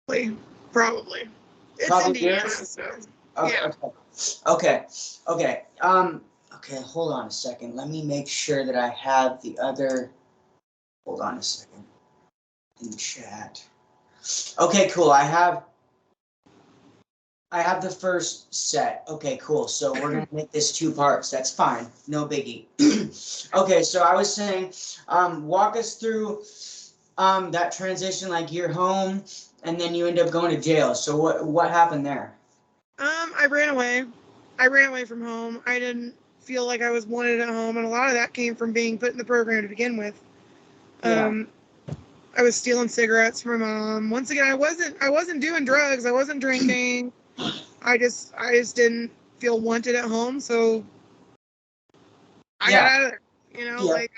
Probably. It's Probably Indiana, yours? so Okay, yeah. okay. Okay, hold on a second. Let me make sure that I have the other. Hold on a second. In the chat. Okay, cool. I have the first set. Okay, cool. So we're gonna make this 2 parts. That's fine. No biggie. Okay, so I was saying, walk us through that transition. Like you're home, and then you end up going to jail. So what happened there? I ran away. I ran away from home. I didn't feel like I was wanted at home, and a lot of that came from being put in the program to begin with. Yeah. I was stealing cigarettes from my mom. Once again, I wasn't doing drugs. I wasn't drinking. I just didn't feel wanted at home, so I got out of there. Like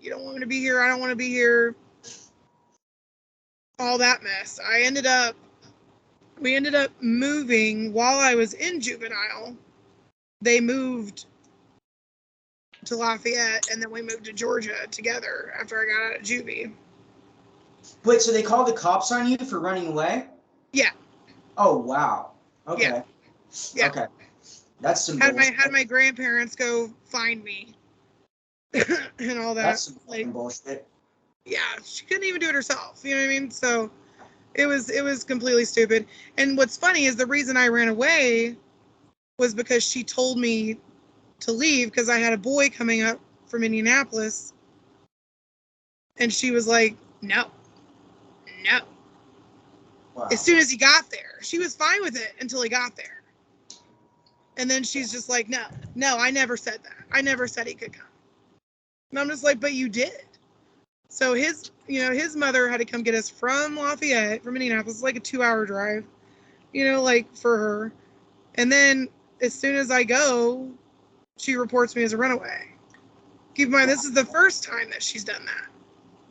you don't want me to be here. I don't want to be here. All that mess. We ended up moving while I was in juvenile. They moved to Lafayette, and then we moved to Georgia together after I got out of juvie. Wait, so they called the cops on you for running away? Yeah. Oh wow. Okay. Yeah. Okay. That's some bullshit. Had my grandparents go find me and all that. That's some bullshit. Yeah, she couldn't even do it herself. You know what I mean? So it was completely stupid. And what's funny is the reason I ran away was because she told me to leave because I had a boy coming up from Indianapolis, and she was like, no. Wow. As soon as he got there, she was fine with it until he got there. And then she's just like, no, I never said that. I never said he could come. And I'm just like, but you did. So his mother had to come get us from Lafayette, from Indianapolis. It's like a 2-hour drive, like for her. And then as soon as I go, she reports me as a runaway. Keep in mind, this is the first time that she's done that.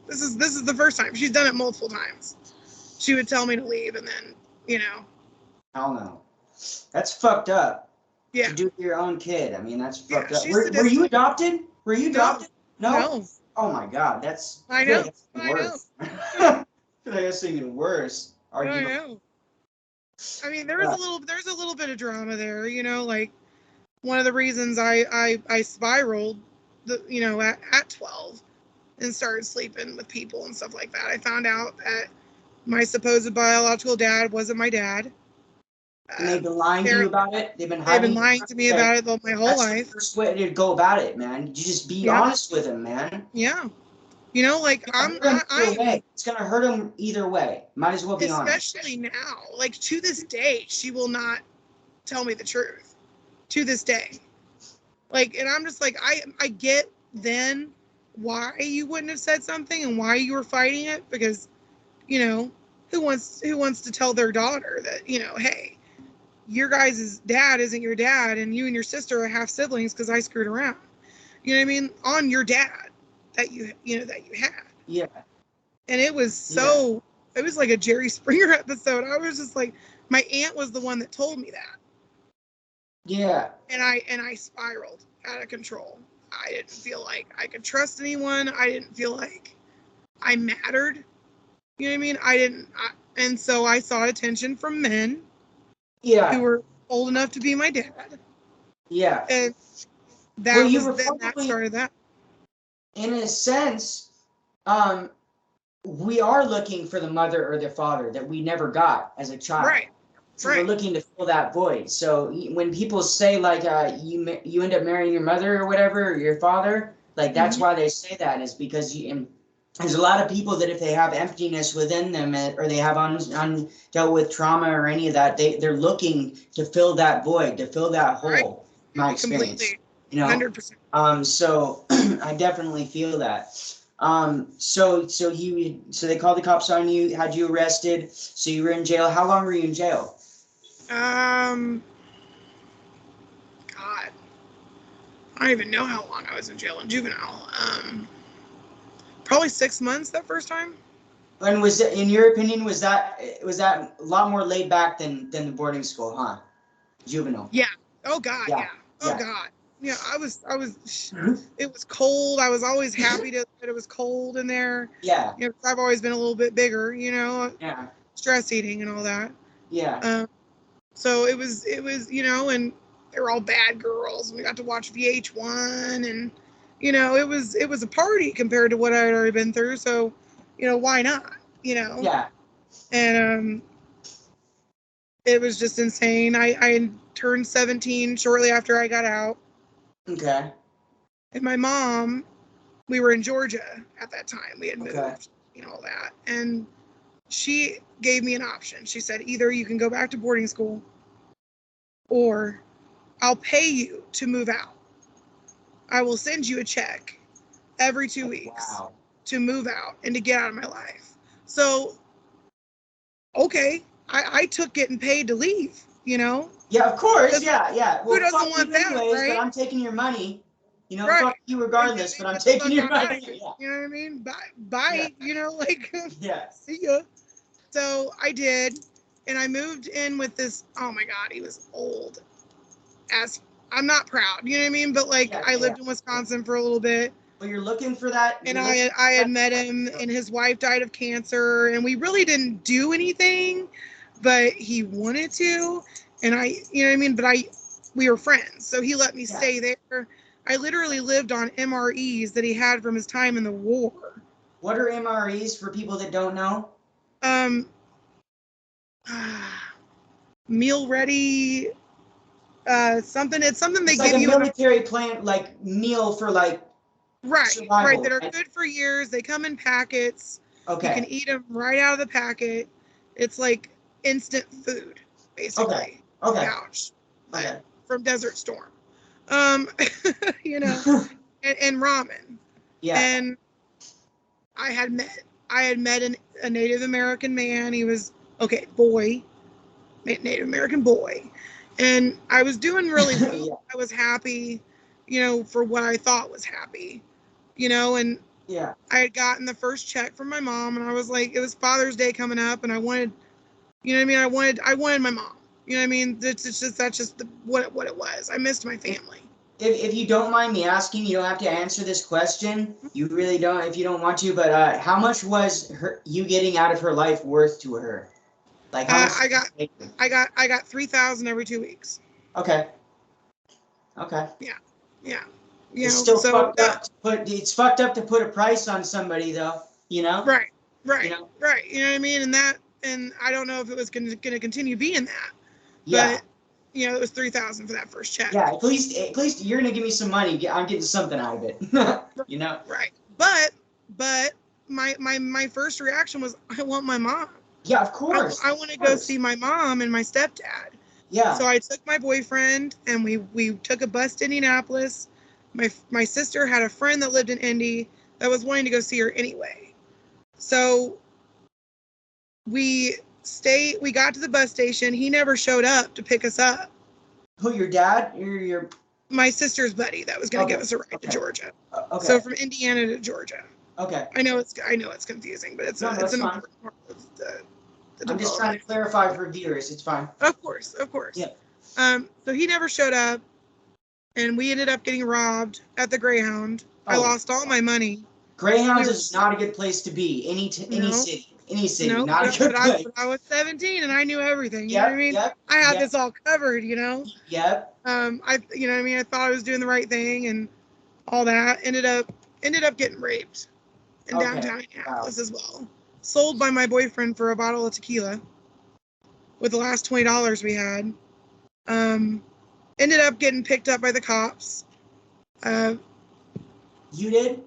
This is the first time. She's done it multiple times. She would tell me to leave, and then, Hell no. That's fucked up. Yeah. To do your own kid. I mean, that's fucked up. Were you adopted? Were you adopted? No. Oh my God, that's. I know. Worse. I feel like that's even worse. I know. I mean, there's a little bit of drama there, like one of the reasons I spiraled, at 12, and started sleeping with people and stuff like that. I found out that my supposed biological dad wasn't my dad. And they've been lying to you about it? They've been lying to me about it my whole life. That's the first way to go about it, man. You just be honest with them, man. Yeah. Like it's going to hurt them either way. Might as well be honest. Especially now. Like, to this day, she will not tell me the truth. To this day. Like, and I'm just like, I get then why you wouldn't have said something and why you were fighting it, because, who wants to tell their daughter that, hey, your guys' dad isn't your dad, and you and your sister are half siblings because I screwed around. You know what I mean? On your dad that you had. Yeah. And it was it was like a Jerry Springer episode. I was just like, my aunt was the one that told me that. Yeah. And I spiraled out of control. I didn't feel like I could trust anyone. I didn't feel like I mattered. You know what I mean? And so I sought attention from men. Yeah. Who were old enough to be my dad. Yeah. And that started that. In a sense, we are looking for the mother or the father that we never got as a child. Right. So we're looking to fill that void. So when people say like you end up marrying your mother or whatever, or your father, like that's why they say that, is because there's a lot of people that if they have emptiness within them, or they have undealt with trauma or any of that, they're looking to fill that void, to fill that hole. Right. My experience. Completely. 100%. So I definitely feel that. So they called the cops on you, had you arrested, so you were in jail. How long were you in jail? God, I don't even know how long I was in jail in juvenile. Probably 6 months that first time. And was it, in your opinion, was that a lot more laid back than the boarding school, huh? Juvenile. Yeah. Oh God. Yeah. Oh God. Yeah. I was. It was cold. I was always happy that it was cold in there. Yeah. I've always been a little bit bigger. Yeah. stress eating and all that. Yeah. So it was, you know, and they were all bad girls. And we got to watch VH1, and you know, it was a party compared to what I had already been through. So, you know, why not? You know. Yeah. And it was just insane. I turned 17 shortly after I got out. Okay. And my mom, we were in Georgia at that time. We had moved, Okay. you know, all that. And she gave me an option. She said, either you can go back to boarding school, or I'll pay you to move out. I will send you a check every 2 weeks Wow. to move out and to get out of my life. So, okay, I took getting paid to leave, you know? Yeah, of course. Yeah, yeah. Well, Who doesn't fuck want you that, anyways, right? but I'm taking your money. You know, Right. fuck you regardless, but I'm Get the taking your fuck out of money. here. Yeah. You know what I mean? Bye. Yeah. You know, like, Yeah. see ya. So I did, and I moved in with this. Oh my God, he was old. I'm not proud, you know what I mean? But like, Yeah, I lived in Wisconsin for a little bit, But you're looking for that. and I had met him, and his wife died of cancer, and we really didn't do anything, but he wanted to, and you know what I mean? But we were friends, so he let me stay there. I literally lived on MREs that he had from his time in the war. What are MREs for people that don't know? Meal ready, something. It's something they It's give like a you. military plant, like meal for like survival, That are good for years. They come in packets. Okay. You can eat them right out of the packet. It's like instant food, basically. Okay. Pouch, Okay. from Desert Storm. You know, and ramen. Yeah. And I had met a Native American man. He was Native American boy, and I was doing really well. Yeah. I was happy, you know, for what I thought was happy, you know, and Yeah. I had gotten the first check from my mom, and I was like, it was Father's Day coming up, and I wanted, you know what I mean? I wanted my mom. You know what I mean? That's just what it was. I missed my family. If you don't mind me asking, you don't have to answer this question. You really don't if you don't want to. But how much was you getting out of her life worth to her? Like how much? I got 3,000 every 2 weeks. Okay. Okay. Yeah. You It's know, still so fucked up. It's fucked up to put a price on somebody, though. You know. Right. You know? Right. You know what I mean? And I don't know if it was going to continue being that. Yeah. But you know, it was 3,000 for that first check. Yeah. At least you're gonna give me some money. I'm getting something out of it. You know. Right. But my first reaction was, I want my mom. Yeah, of course. I want to go see my mom and my stepdad. Yeah. So I took my boyfriend, and we took a bus to Indianapolis. My sister had a friend that lived in Indy that was wanting to go see her anyway. So we got to the bus station. He never showed up to pick us up. Who, your dad? Your My sister's buddy that was going to give us a ride to Georgia. Okay. So from Indiana to Georgia. Okay. I know it's confusing, but it's an important part of the I'm just trying to clarify for viewers. It's fine. Of course. Yeah. So he never showed up, and we ended up getting robbed at the Greyhound. I lost all my money. Greyhound is not a good place to be. Any city, not a good place. But I was 17 and I knew everything. You know what I mean? Yep. I had this all covered. You know. Yep. You know what I mean? I thought I was doing the right thing and all that. Ended up getting raped in downtown Indianapolis as well. Sold by my boyfriend for a bottle of tequila with the last $20 we had. Ended up getting picked up by the cops. You did?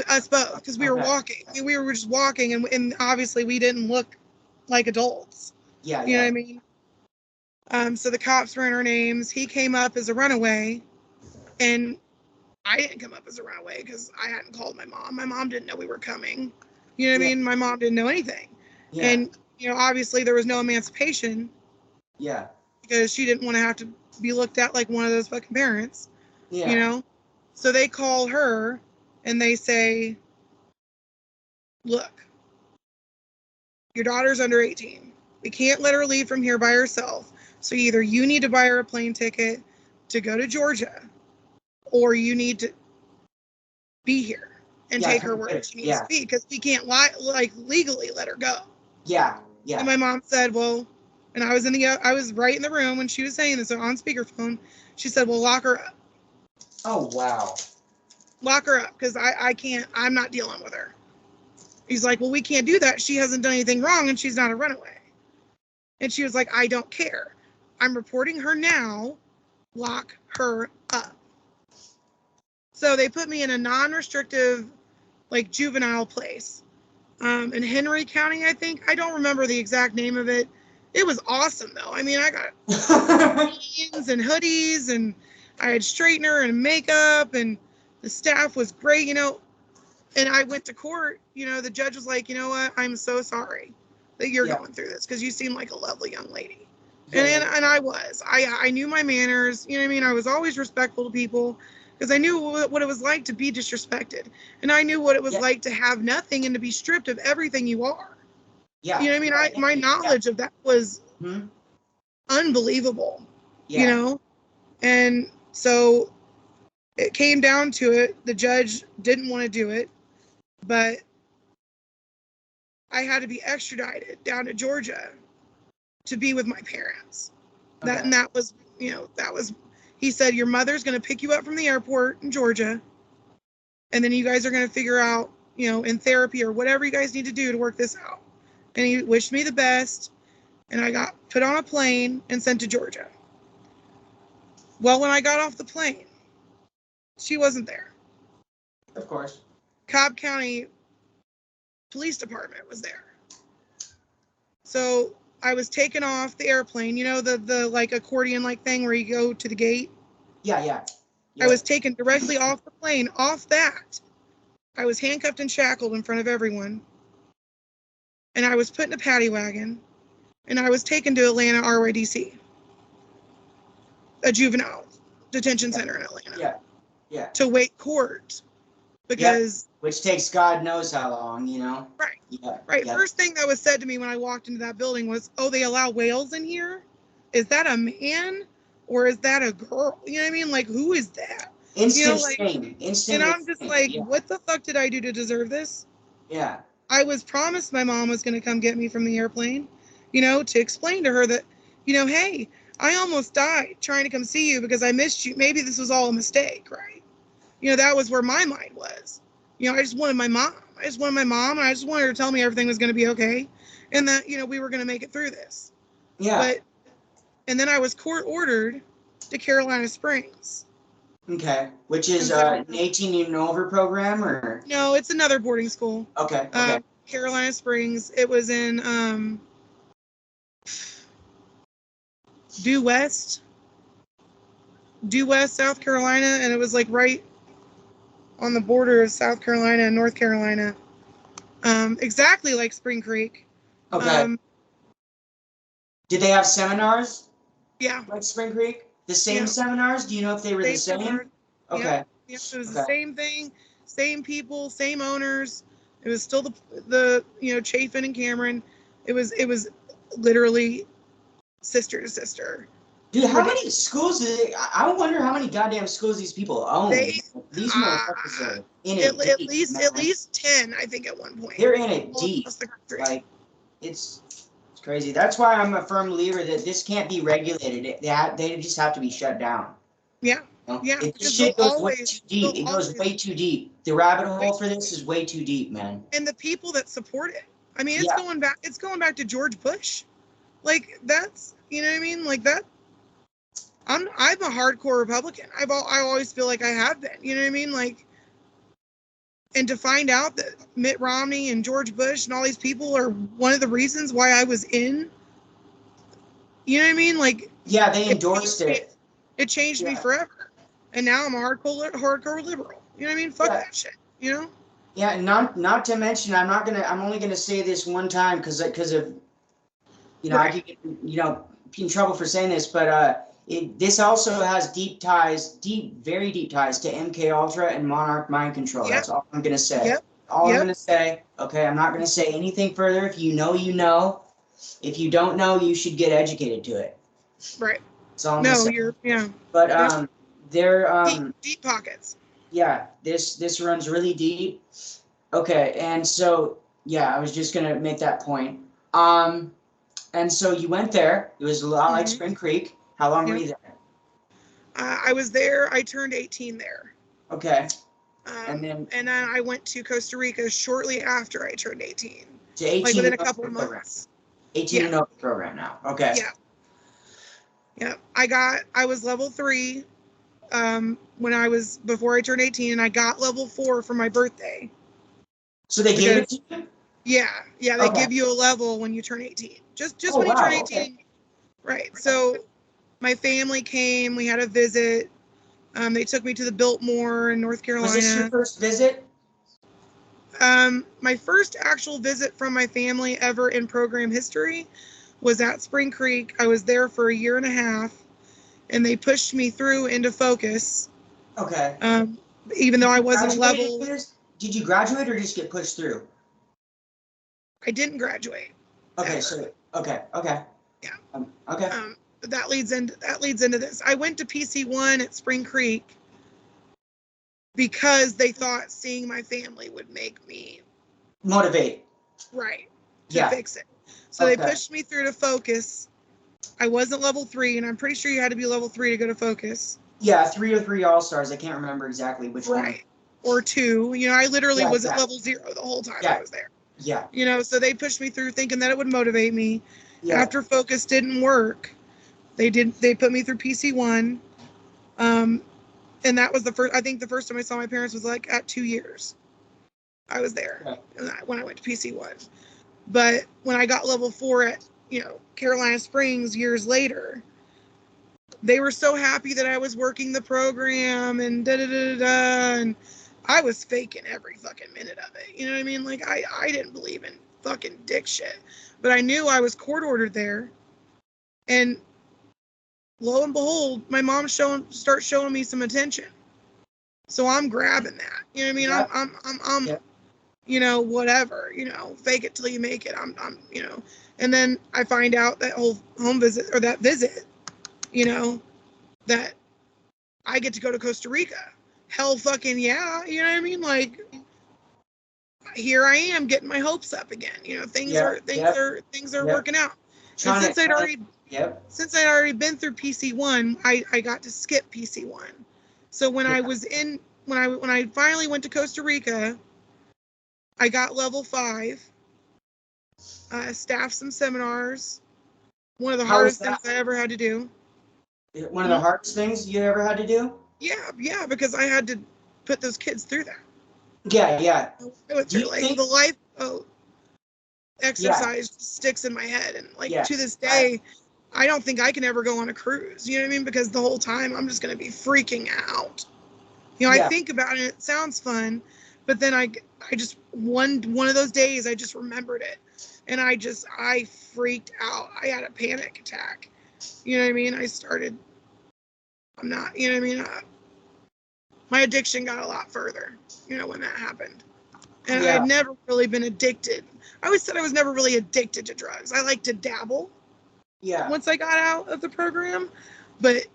Us both, because we were walking. We were just walking, and obviously we didn't look like adults. Yeah. You know what I mean? So the cops ran our names. He came up as a runaway, and I didn't come up as a runaway because I hadn't called my mom. My mom didn't know we were coming. You know what I mean? My mom didn't know anything. Yeah. And, you know, obviously there was no emancipation. Yeah. Because she didn't want to have to be looked at like one of those fucking parents. Yeah. You know? So they call her and they say, look, your daughter's under 18. We can't let her leave from here by herself. So either you need to buy her a plane ticket to go to Georgia, or you need to be here and take her where she needs to be, because we can't legally let her go. Yeah. Yeah. And my mom said, well, and I was right in the room when she was saying this on speakerphone. She said, well, lock her up. Oh, wow. Lock her up, because I can't, I'm not dealing with her. He's like, well, we can't do that. She hasn't done anything wrong and she's not a runaway. And she was like, I don't care. I'm reporting her now. Lock her up. So they put me in a non-restrictive, like, juvenile place in Henry County, I think. I don't remember the exact name of it. It was awesome, though. I mean, I got jeans and hoodies, and I had straightener and makeup, and the staff was great, you know. And I went to court, you know, the judge was like, you know what, I'm so sorry that you're going through this, because you seem like a lovely young lady. And I was. I knew my manners, you know what I mean? I was always respectful to people, because I knew what it was like to be disrespected. And I knew what it was like to have nothing and to be stripped of everything you are. Yeah. You know what I mean? My knowledge of that was unbelievable, you know? And so it came down to it. The judge didn't want to do it, but I had to be extradited down to Georgia to be with my parents. Okay. That was, you know, he said, your mother's going to pick you up from the airport in Georgia, and then you guys are going to figure out, you know, in therapy or whatever you guys need to do to work this out. And he wished me the best, and I got put on a plane and sent to Georgia. Well, when I got off the plane, she wasn't there. Of course. Cobb County Police Department was there. So I was taken off the airplane, you know, the like accordion like thing where you go to the gate. Yeah. I was taken directly off the plane. Off that, I was handcuffed and shackled in front of everyone, and I was put in a paddy wagon, and I was taken to Atlanta RYDC, a juvenile detention center in Atlanta. Yeah. To wait court, because which takes God knows how long, you know. Right. Yeah. Right. Yeah. First thing that was said to me when I walked into that building was, "Oh, they allow whales in here? Is that a man or is that a girl?" You know what I mean? Like, who is that? Instant like, shame. Instant. And I'm just like, what the fuck did I do to deserve this? Yeah. I was promised my mom was going to come get me from the airplane, you know, to explain to her that, you know, hey, I almost died trying to come see you because I missed you. Maybe this was all a mistake, right? You know, that was where my mind was. You know, I just wanted my mom. And I just wanted her to tell me everything was going to be okay, and that, you know, we were going to make it through this. Yeah. And then I was court ordered to Carolina Springs. Okay. Which is an 18 and over program, or? No, it's another boarding school. Okay. Carolina Springs. It was in W.W.A.S.P, South Carolina, and it was like right on the border of South Carolina and North Carolina. Exactly like Spring Creek. Okay. Did they have seminars? Yeah. Like Spring Creek? The same seminars? Do you know if they were the same? Seminar. Okay. Yep. It was the same thing, same people, same owners. It was still the you know, Chafin and Cameron. It was literally sister to sister. Dude, how many schools do they? I wonder how many goddamn schools these people own. These motherfuckers are in it deep. At least 10, I think, at one point. They're in it deep. Like, it's crazy. That's why I'm a firm believer that this can't be regulated. They just have to be shut down. Yeah. You know? Yeah. This shit goes way too deep. It goes way too deep. The rabbit hole for this is way too deep, man. And the people that support it. I mean, it's going back. It's going back to George Bush. Like, that's, you know what I mean? Like that. I'm a hardcore Republican. I always feel like I have been. You know what I mean? Like, and to find out that Mitt Romney and George Bush and all these people are one of the reasons why I was in. You know what I mean? Like, yeah, they endorsed it. It changed me forever, and now I'm a hardcore liberal. You know what I mean? Fuck that shit. You know? Yeah, and not to mention, I'm only gonna say this one time because of, you know, I could get, you know, in trouble for saying this, but this also has very deep ties to MK Ultra and Monarch Mind Control. Yep. That's all I'm gonna say. I'm gonna say. Okay, I'm not gonna say anything further. If you know, you know. If you don't know, you should get educated to it. Right. That's all I'm gonna say. But they're deep pockets. Yeah, this runs really deep. Okay, and so yeah, I was just gonna make that point. And so you went there. It was a lot like Spring Creek. How long were you there? I was there. I turned 18 there. Okay. And then I went to Costa Rica shortly after I turned 18. To 18 like within a couple of months. 18 and over program now. Okay. Yeah. Yeah. I was level 3 before I turned 18, and I got level 4 for my birthday. So they gave it to you? Yeah. Yeah, they give you a level when you turn 18. Just when you turn 18. Okay. Right. So my family came, we had a visit. They took me to the Biltmore in North Carolina. Was this your first visit? My first actual visit from my family ever in program history was at Spring Creek. I was there for a year and a half, and they pushed me through into focus. Okay. Even though I wasn't a level. Did you graduate or just get pushed through? I didn't graduate. Okay, ever. so okay. Yeah. Okay. That leads into this. I went to PC1 at Spring Creek because they thought seeing my family would make me motivate. Right. To fix it. So they pushed me through to focus. I wasn't level 3, and I'm pretty sure you had to be level 3 to go to focus. Yeah, 3 or 3 all-stars. I can't remember exactly which one. Right. Or 2. I literally was at level 0 the whole time I was there. Yeah. So they pushed me through thinking that it would motivate me. Yeah. After focus didn't work, they put me through PC1. And that was the first time I saw my parents was like at 2 years. I was there when I went to PC1. But when I got level 4 at, Carolina Springs years later, they were so happy that I was working the program and and I was faking every fucking minute of it. You know what I mean? Like I didn't believe in fucking dick shit, but I knew I was court ordered there, and lo and behold, my mom starts showing me some attention. So I'm grabbing that. You know what I mean? I'm whatever, fake it till you make it. I'm and then I find out that whole home visit or that visit, that I get to go to Costa Rica. Hell fucking yeah. You know what I mean? Like, here I am getting my hopes up again. Things are working out. And since I'd already been through PC1, I got to skip PC1. So when I finally went to Costa Rica, I got level 5. Staffed some seminars. One of the hardest things I ever had to do. One of the hardest things you ever had to do? Yeah, because I had to put those kids through that. Yeah. The life exercise sticks in my head, and to this day, I don't think I can ever go on a cruise. You know what I mean? Because the whole time I'm just going to be freaking out. I think about it. It sounds fun, but then I just one of those days I just remembered it, and I freaked out. I had a panic attack. You know what I mean? My addiction got a lot further, when that happened. And I've never really been addicted. I always said I was never really addicted to drugs. I like to dabble. Yeah. Once I got out of the program, but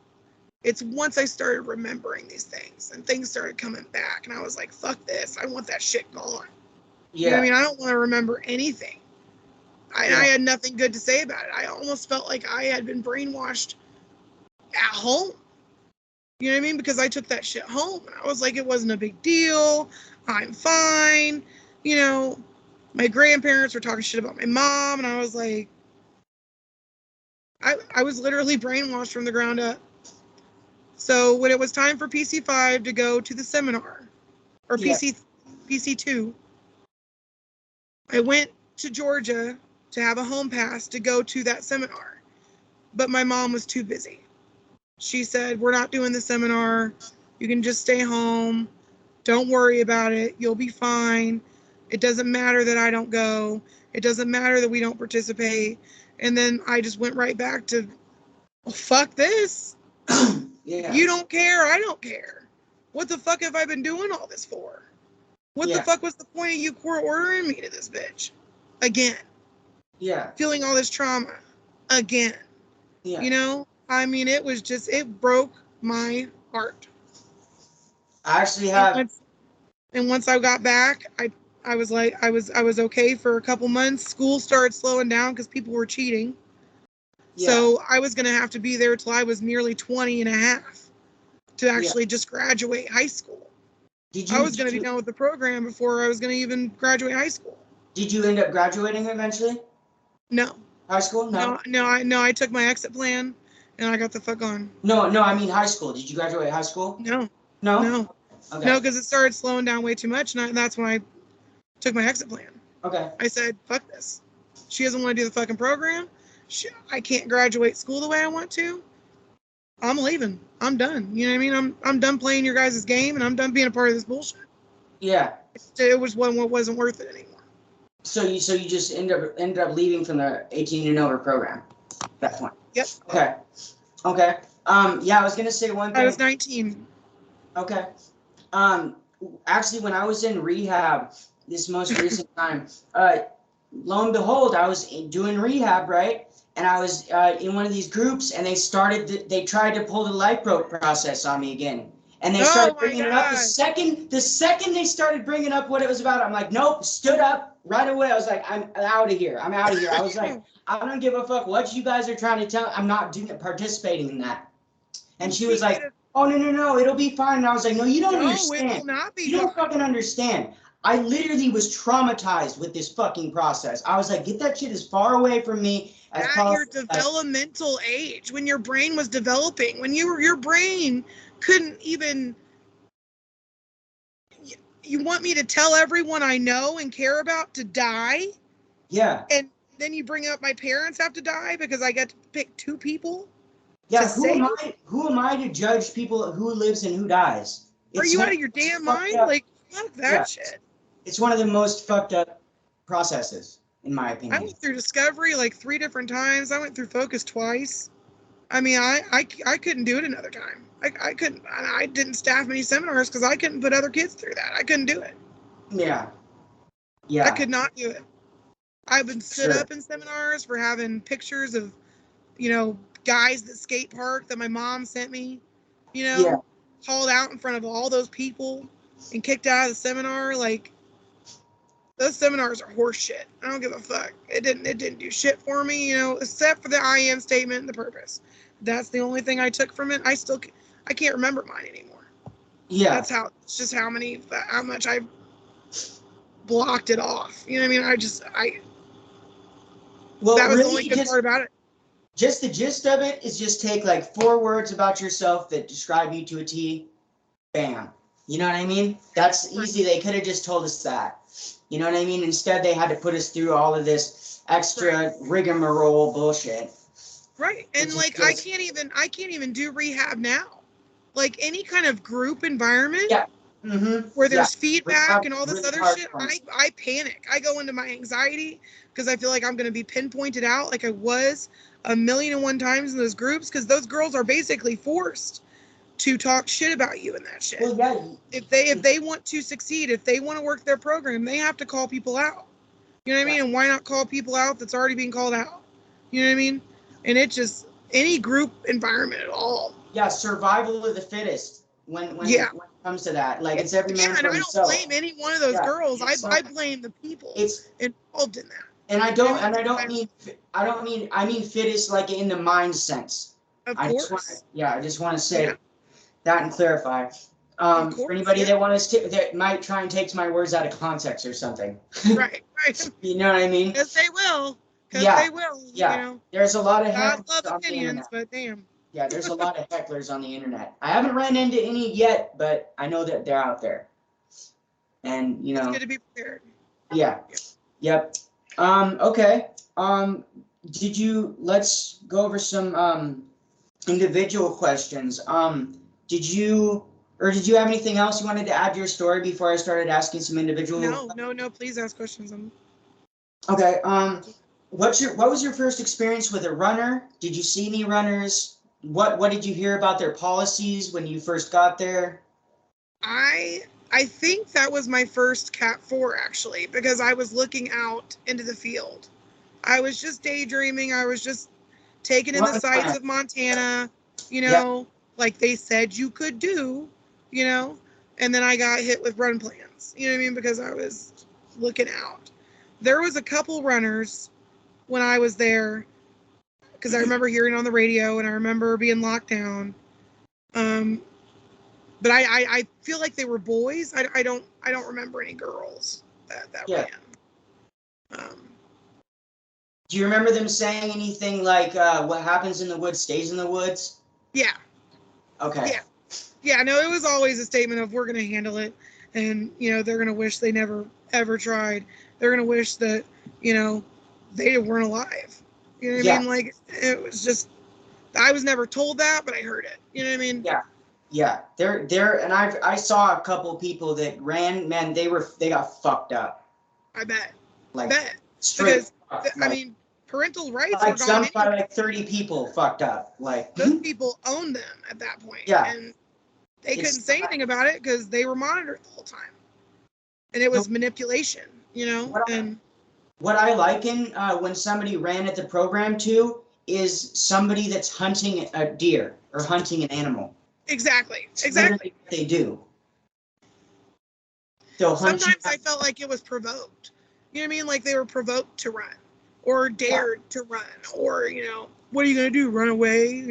it's once I started remembering these things and things started coming back, and I was like, fuck this. I want that shit gone. Yeah. You know what I mean? I don't want to remember anything. I had nothing good to say about it. I almost felt like I had been brainwashed at home. You know what I mean? Because I took that shit home, and I was like, it wasn't a big deal. I'm fine. My grandparents were talking shit about my mom, and I was like, I was literally brainwashed from the ground up. So when it was time for PC5 to go to the seminar, or PC2, I went to Georgia to have a home pass to go to that seminar. But my mom was too busy. She said, we're not doing the seminar. You can just stay home. Don't worry about it. You'll be fine. It doesn't matter that I don't go. It doesn't matter that we don't participate. And then I just went right back to, well, fuck this. If you don't care, I don't care. What the fuck have I been doing all this for? What the fuck was the point of you court ordering me to this bitch? Again. Yeah. Feeling all this trauma. Again. Yeah. I mean, it was just, it broke my heart. I actually have. And once I got back, I was like, I was okay for a couple months. School started slowing down because people were cheating. Yeah. So I was going to have to be there till I was nearly 20 and a half to actually just graduate high school. I was going to be done with the program before I was going to even graduate high school. Did you end up graduating eventually? No. High school? No. I took my exit plan and I got the fuck on. No, I mean high school. Did you graduate high school? No. No? No. Okay. No, because it started slowing down way too much, and that's when I took my exit plan. Okay. I said, fuck this. She doesn't want to do the fucking program. I can't graduate school the way I want to. I'm leaving. I'm done. You know what I mean? I'm done playing your guys' game, and I'm done being a part of this bullshit. Yeah. It was one what wasn't worth it anymore. So you just ended up leaving from the 18 and over program at that point. Yep. Okay. Yeah, I was gonna say one thing. I was 19. Okay. Actually, when I was in rehab, this most recent time, lo and behold, I was doing rehab, right? And I was in one of these groups, and they tried to pull the life process on me again. And they started bringing it up the second they started bringing up what it was about. I'm like, nope, stood up right away. I was like, I'm out of here. I was like, I don't give a fuck what you guys are trying to tell. I'm not participating in that. And she was like, oh, no, it'll be fine. And I was like, no, you don't understand. It will not be. You don't fucking understand. I literally was traumatized with this fucking process. I was like, get that shit as far away from me as possible. At your developmental age, when your brain was developing, when your brain couldn't even. You want me to tell everyone I know and care about to die? Yeah. And then you bring up my parents have to die because I get to pick two people? Yeah, who am I to judge people who lives and who dies? Are you out of your damn mind? Like, fuck that shit. It's one of the most fucked up processes, in my opinion. I went through Discovery like 3 different times. I went through Focus twice. I mean, I couldn't do it another time. I couldn't. I didn't staff many seminars because I couldn't put other kids through that. I couldn't do it. Yeah. I could not do it. I've been stood up in seminars for having pictures of, guys that skate park that my mom sent me, called out in front of all those people and kicked out of the seminar. Like, those seminars are horse shit. I don't give a fuck. It didn't do shit for me, except for the I am statement and the purpose. That's the only thing I took from it. I can't remember mine anymore. Yeah. It's just how much I blocked it off. You know what I mean? That was the only good part about it. Just the gist of it is just take like 4 words about yourself that describe you to a T. Bam. You know what I mean? That's easy. They could have just told us that. You know what I mean? Instead, they had to put us through all of this extra rigmarole bullshit. Right. And like, I can't even do rehab now. Like, any kind of group environment where there's feedback and all this other shit, I panic. I go into my anxiety because I feel like I'm going to be pinpointed out like I was 1,000,001 times in those groups, because those girls are basically forced to talk shit about you and that shit. Well, yeah. If they want to succeed, if they want to work their program, they have to call people out. You know what I mean? And why not call people out that's already being called out? You know what I mean? And it's just any group environment at all. Yeah, survival of the fittest when it comes to that. Like, it's every man for himself. I don't blame any one of those girls. I blame the people involved in that. And I mean fittest like in the mind sense. Of course. I just want to say that and clarify. For anybody that might try and take my words out of context or something. Right. You know what I mean? Because they will. They will. Yeah. There's a lot of God love opinions, but damn. Yeah, there's a lot of hecklers on the internet. I haven't ran into any yet, but I know that they're out there. And it's good to be prepared. Yeah. Yep. Okay. Let's go over some individual questions. Did you have anything else you wanted to add to your story before I started asking some individual? No, please ask questions. Okay. What was your first experience with a runner? Did you see any runners? What did you hear about their policies when you first got there? I think that was my first Cat 4, actually, because I was looking out into the field. I was just daydreaming. I was just taking in the sights of Montana, like they said you could do, and then I got hit with run plans, you know what I mean? Because I was looking out. There was a couple runners when I was there, because I remember hearing on the radio and I remember being locked down. But I feel like they were boys. I don't remember any girls that ran. Do you remember them saying anything like, what happens in the woods stays in the woods? Yeah. Okay. Yeah. Yeah, no, it was always a statement of, we're going to handle it. And, they're going to wish they never, ever tried. They're going to wish that, they weren't alive. You know what I mean? Like, it was just, I was never told that, but I heard it. You know what I mean? Yeah. Yeah. And I saw a couple people that ran, man, they got fucked up. I bet. Like, I bet. straight Because, I mean, parental rights like were gone. Jumped by like 30 people fucked up. Like, those people owned them at that point. Yeah. And they couldn't say anything about it because they were monitored the whole time. And it was manipulation, What I liken when somebody ran at the program to is somebody that's hunting a deer or hunting an animal. Exactly. It's literally what they do. Sometimes I felt like it was provoked. You know what I mean? Like they were provoked to run or dared to run or, what are you going to do? Run away?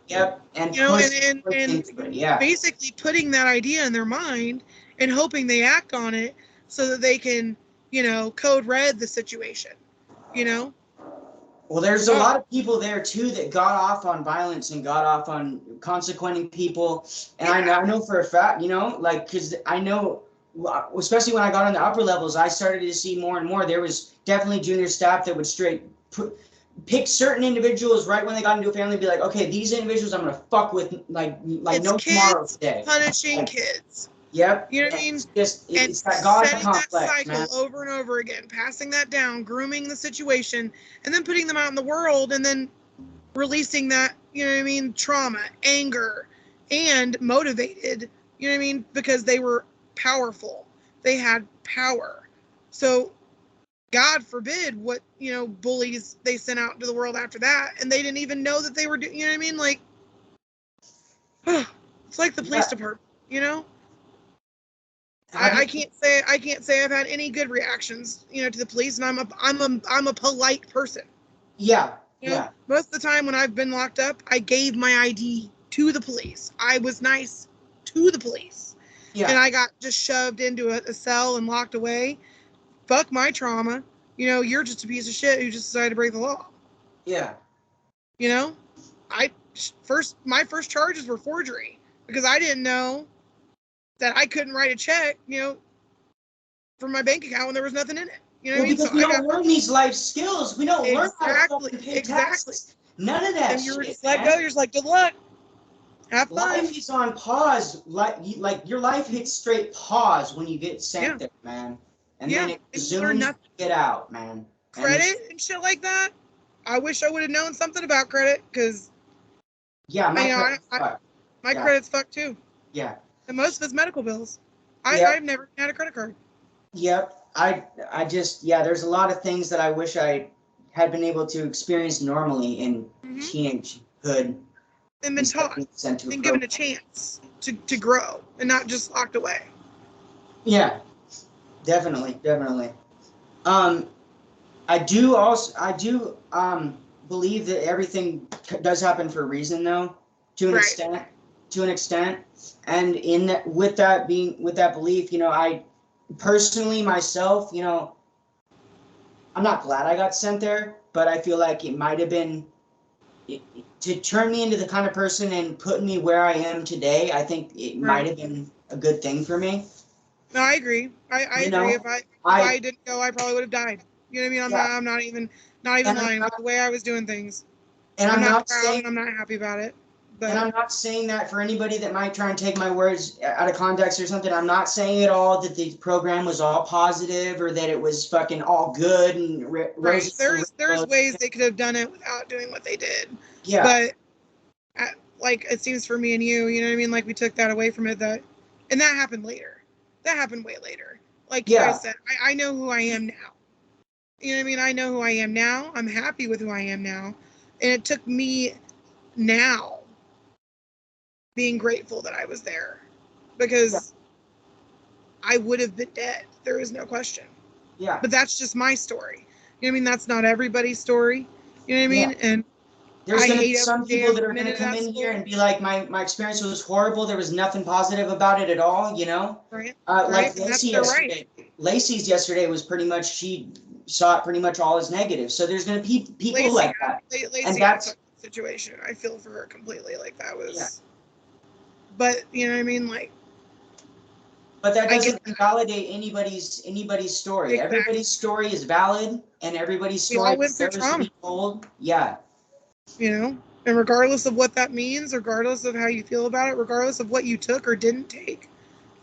Yep. And, and basically putting that idea in their mind and hoping they act on it so that they can, code red the situation, Well, there's a lot of people there, too, that got off on violence and got off on consequenting people. And I know for a fact, because I know, especially when I got on the upper levels, I started to see more and more. There was definitely junior staff that would pick certain individuals right when they got into a family and be like, okay, these individuals I'm going to fuck with like no tomorrow today. Punishing kids. Yep. You know what I mean? It's that God complex, that cycle man. over and over again, passing that down, grooming the situation, and then putting them out in the world and then releasing that, trauma, anger, and motivated, because they were powerful. They had power. So God forbid what, bullies they sent out into the world after that, and they didn't even know that they were doing, you know what I mean? Like, it's like the police department, I can't say I've had any good reactions, to the police, and I'm a polite person. Yeah. Most of the time when I've been locked up, I gave my ID to the police. I was nice to the police. Yeah. And I got just shoved into a cell and locked away. Fuck my trauma. You're just a piece of shit who just decided to break the law. Yeah. My first charges were forgery because I didn't know that I couldn't write a check, for my bank account when there was nothing in it. Because we don't learn these life skills. We don't learn how to fucking pay taxes. None of that and shit, you're just let go. You're just like, good luck. Have fun. Life is on pause. Like your life hits straight pause when you get sent there, man. And then it zooms to get out, man. Credit and shit like that. I wish I would have known something about credit because my credit's fucked too. Yeah. And most of it's medical bills. I've never had a credit card. Yep. I just, there's a lot of things that I wish I had been able to experience normally in teenagehood. And been taught and given a chance to grow and not just locked away. Yeah. Definitely. I do believe that everything does happen for a reason though, to an extent. And with that belief, I personally myself, I'm not glad I got sent there, but I feel like it might have been to turn me into the kind of person and put me where I am today. I think it might have been a good thing for me. No, I agree. I agree. If I didn't go, I probably would have died. You know what I mean? I'm not even lying. With the way I was doing things. And I'm not proud and I'm not happy about it. But, and I'm not saying that for anybody that might try and take my words out of context or something. I'm not saying at all that the program was all positive or that it was fucking all good and right. There's ways they could have done it without doing what they did. Yeah. But like it seems for me and you know what I mean? Like we took that away from it. And that happened later. That happened way later. Like you guys said, I know who I am now. You know what I mean? I know who I am now. I'm happy with who I am now. And it took me now being grateful that I was there because I would have been dead There is no question. Yeah. But that's just my story. You know what I mean? That's not everybody's story. You know what I mean? And there's going to be hate some every people that damn are going to minute of come that in here school. and be like, my experience was horrible. There was nothing positive about it at all, you know? Right. Like And Lacey that's yesterday. right. Lacey's yesterday was pretty much, she saw it pretty much all as negative. So there's going to be people Lacey, like that. Lacey And had that's such a situation. I feel for her completely. Like that was. Yeah. But you know what I mean? Like. But that doesn't invalidate anybody's story. Exactly. Everybody's story is valid, and everybody's We all story went through deserves to trauma. be told. Yeah. You know, and regardless of what that means, regardless of how you feel about it, regardless of what you took or didn't take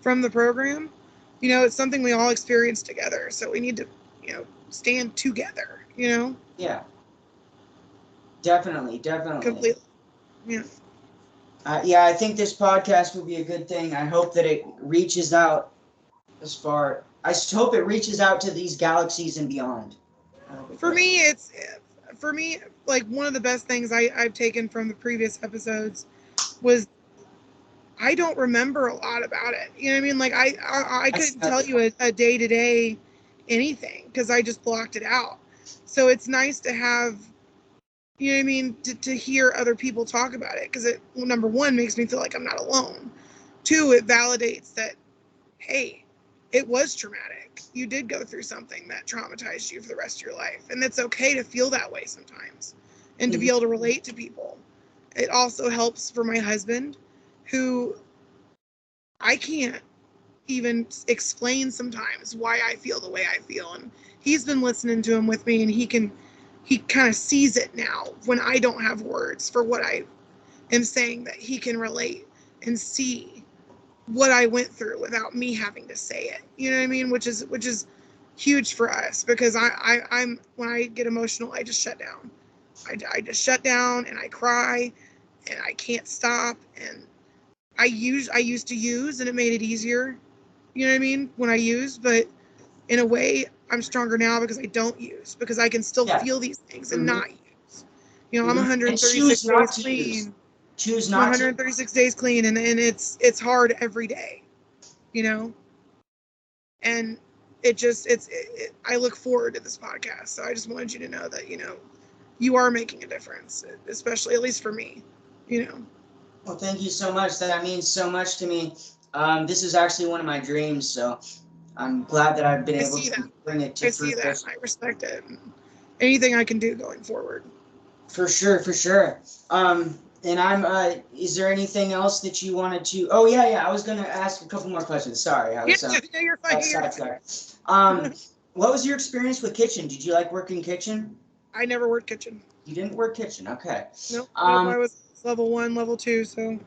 from the program, you know, it's something we all experience together. So we need to, you know, stand together. You know. Yeah. Definitely. Completely. Yeah. Yeah, I think this podcast will be a good thing. I hope that it reaches out as far. I hope it reaches out to these galaxies and beyond. For me, like one of the best things I've taken from the previous episodes was I don't remember a lot about it. You know what I mean? Like I couldn't tell you a day-to-day anything because I just blocked it out. So it's nice to have, you know what I mean, to hear other people talk about it because it, well, number one, makes me feel like I'm not alone. Two, it validates that, hey, it was traumatic. You did go through something that traumatized you for the rest of your life. And it's okay to feel that way sometimes and to be able to relate to people. It also helps for my husband, who I can't even explain sometimes why I feel the way I feel. And he's been listening to him with me, and he kind of sees it now when I don't have words for what I am saying, that he can relate and see what I went through without me having to say it. You know what I mean? Which is huge for us, because I'm when I get emotional, I just shut down. I just shut down and I cry and I can't stop. And I used to use, and it made it easier. You know what I mean? When I used, but in a way, I'm stronger now because I don't use, because I can still feel these things and not use. You know, I'm 136 days clean. Choose I'm not 136 days clean, and it's hard every day, you know. And I look forward to this podcast. So I just wanted you to know that, you know, you are making a difference, especially at least for me, you know. Well, thank you so much. That means so much to me. This is actually one of my dreams, so I'm glad that I've been able to bring it to fruition. I see that. I respect it. Anything I can do going forward. For sure. And I'm, is there anything else that you wanted to, oh yeah, I was going to ask a couple more questions. Sorry, I was, you're fine. Sidetracked. What was your experience with kitchen? Did you like working kitchen? I never worked kitchen. You didn't work kitchen, okay. Nope. I was level 1, level 2, so,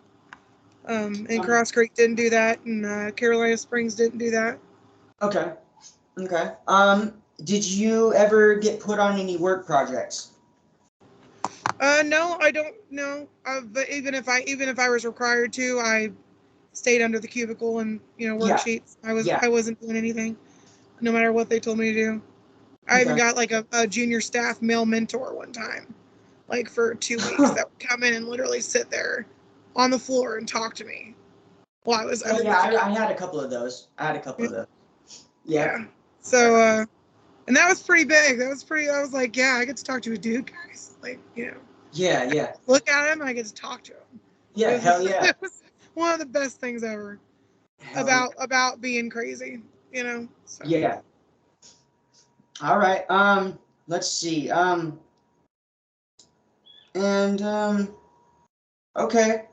and Cross Creek didn't do that, and Carolina Springs didn't do that. Okay. Did you ever get put on any work projects? No, I don't know. But even if I was required to, I stayed under the cubicle and, you know, worksheets. I wasn't doing anything, no matter what they told me to do. I even got like a junior staff male mentor one time, like for 2 weeks, that would come in and literally sit there on the floor and talk to me while I was. I had a couple of those. Yeah. So, and that was pretty big. I was like, yeah, I get to talk to a dude, guys. Like, you know. Yeah. Look at him and I get to talk to him. Yeah, hell yeah. It was one of the best things ever about being crazy, you know. So. Yeah. All right. Let's see. Okay.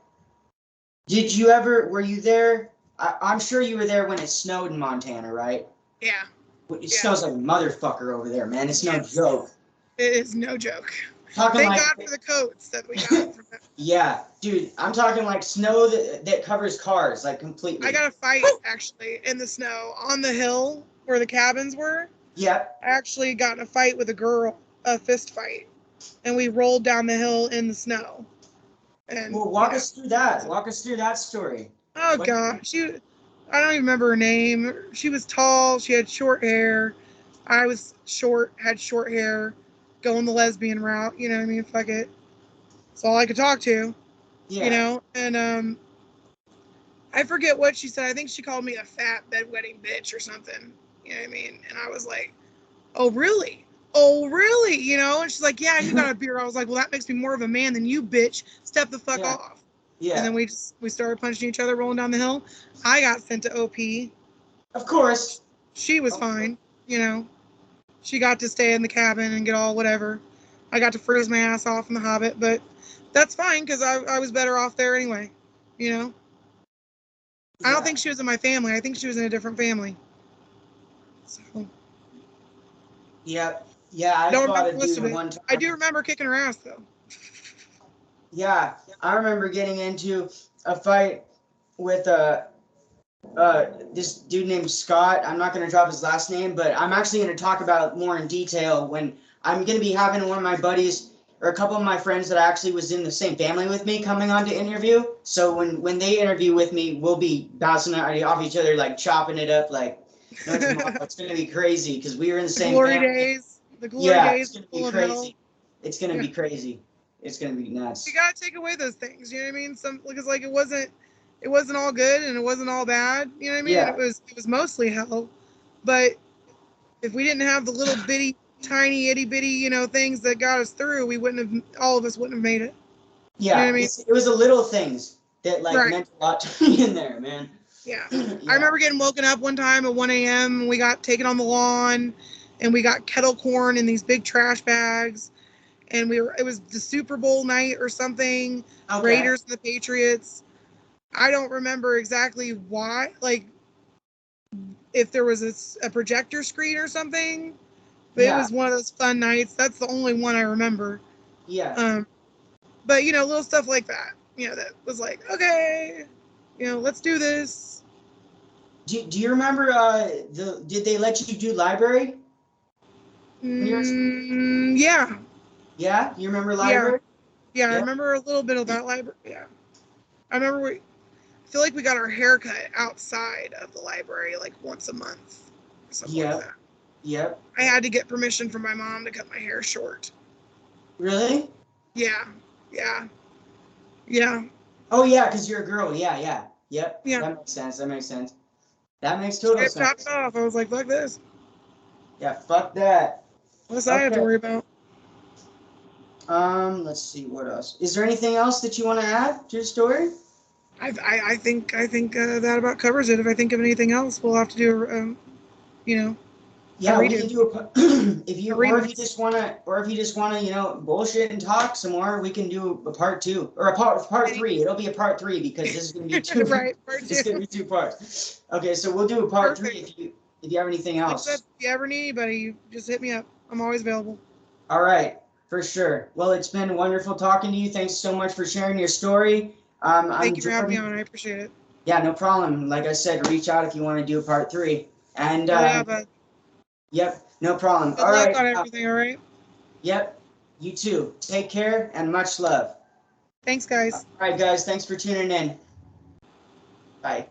Were you there? I'm sure you were there when it snowed in Montana, right? Yeah. It snows like a motherfucker over there, man. It's no joke. It is no joke. Thank God for the coats that we got from that. Yeah, dude, I'm talking like snow that covers cars, like completely. I got a fight, actually, in the snow on the hill where the cabins were. Yeah. I actually got in a fight with a girl, a fist fight, and we rolled down the hill in the snow. And well, walk us through that. Walk us through that story. Oh, gosh. I don't even remember her name. She was tall. She had short hair. I was short, had short hair, going the lesbian route. You know what I mean? Fuck it. That's all I could talk to. Yeah. You know? And I forget what she said. I think she called me a fat bedwetting bitch or something. You know what I mean? And I was like, oh, really? Oh, really? You know? And she's like, yeah, you got a beard. I was like, well, that makes me more of a man than you, bitch. Step the fuck off. Yeah. And then we started punching each other, rolling down the hill. I got sent to OP. Of course. She was fine, you know. She got to stay in the cabin and get all whatever. I got to freeze my ass off in the Hobbit, but that's fine because I was better off there anyway, you know. I don't think she was in my family. I think she was in a different family. So. Yep. Yeah, I fought a dude one time. I do remember kicking her ass though. Yeah, I remember getting into a fight with this dude named Scott. I'm not going to drop his last name, but I'm actually going to talk about it more in detail when I'm going to be having one of my buddies or a couple of my friends that actually was in the same family with me coming on to interview. So when they interview with me, we'll be bouncing off each other, like chopping it up like no tomorrow. It's going to be crazy because we were in the same glory family. days. The glory days. It's going to be crazy. It's going to be crazy. It's going to be nuts. You got to take away those things. You know what I mean? Because like it wasn't all good and it wasn't all bad. You know what I mean? Yeah. It was mostly hell. But if we didn't have the little bitty, tiny, itty bitty, you know, things that got us through, all of us wouldn't have made it. Yeah, you know what I mean? It was the little things that like meant a lot to me in there, man. Yeah. I remember getting woken up one time at 1 a.m. and we got taken on the lawn and we got kettle corn in these big trash bags. And it was the Super Bowl night or something. Okay. Raiders and the Patriots. I don't remember exactly why, like if there was a projector screen or something. But it was one of those fun nights. That's the only one I remember. Yeah. But you know, little stuff like that. You know, that was like, okay, you know, let's do this. Do you remember did they let you do library? Yeah. Yeah? You remember library? Yeah, I remember a little bit of that library. Yeah. I remember I feel like we got our hair cut outside of the library like once a month. Or something like that. Yep. I had to get permission from my mom to cut my hair short. Really? Yeah. Yeah. Yeah. Oh yeah, because you're a girl. Yeah. Yep. Yeah. That makes sense. That makes total sense. Chopped it off. I was like, fuck this. Yeah, fuck that. What's I have to worry about? Let's see what else. Is there anything else that you want to add to your story? I think that about covers it. If I think of anything else, we'll have to do you know. Yeah, we can do if you just wanna, you know, bullshit and talk some more, we can do a part 2 or a part 3. It'll be a part 3 because this is gonna be 2. Right, part 2. It's gonna be 2 parts. Okay, so we'll do a part 3 if you have anything else. If you ever need anybody, you just hit me up. I'm always available. All right, for sure. Well, it's been wonderful talking to you. Thanks so much for sharing your story. Thank you for having me on. I appreciate it. Yeah, no problem. Like I said, reach out if you want to do a part 3. And yep, no problem. Good luck on everything, all right? Yep, you too. Take care and much love. Thanks, guys. All right, guys, thanks for tuning in. Bye.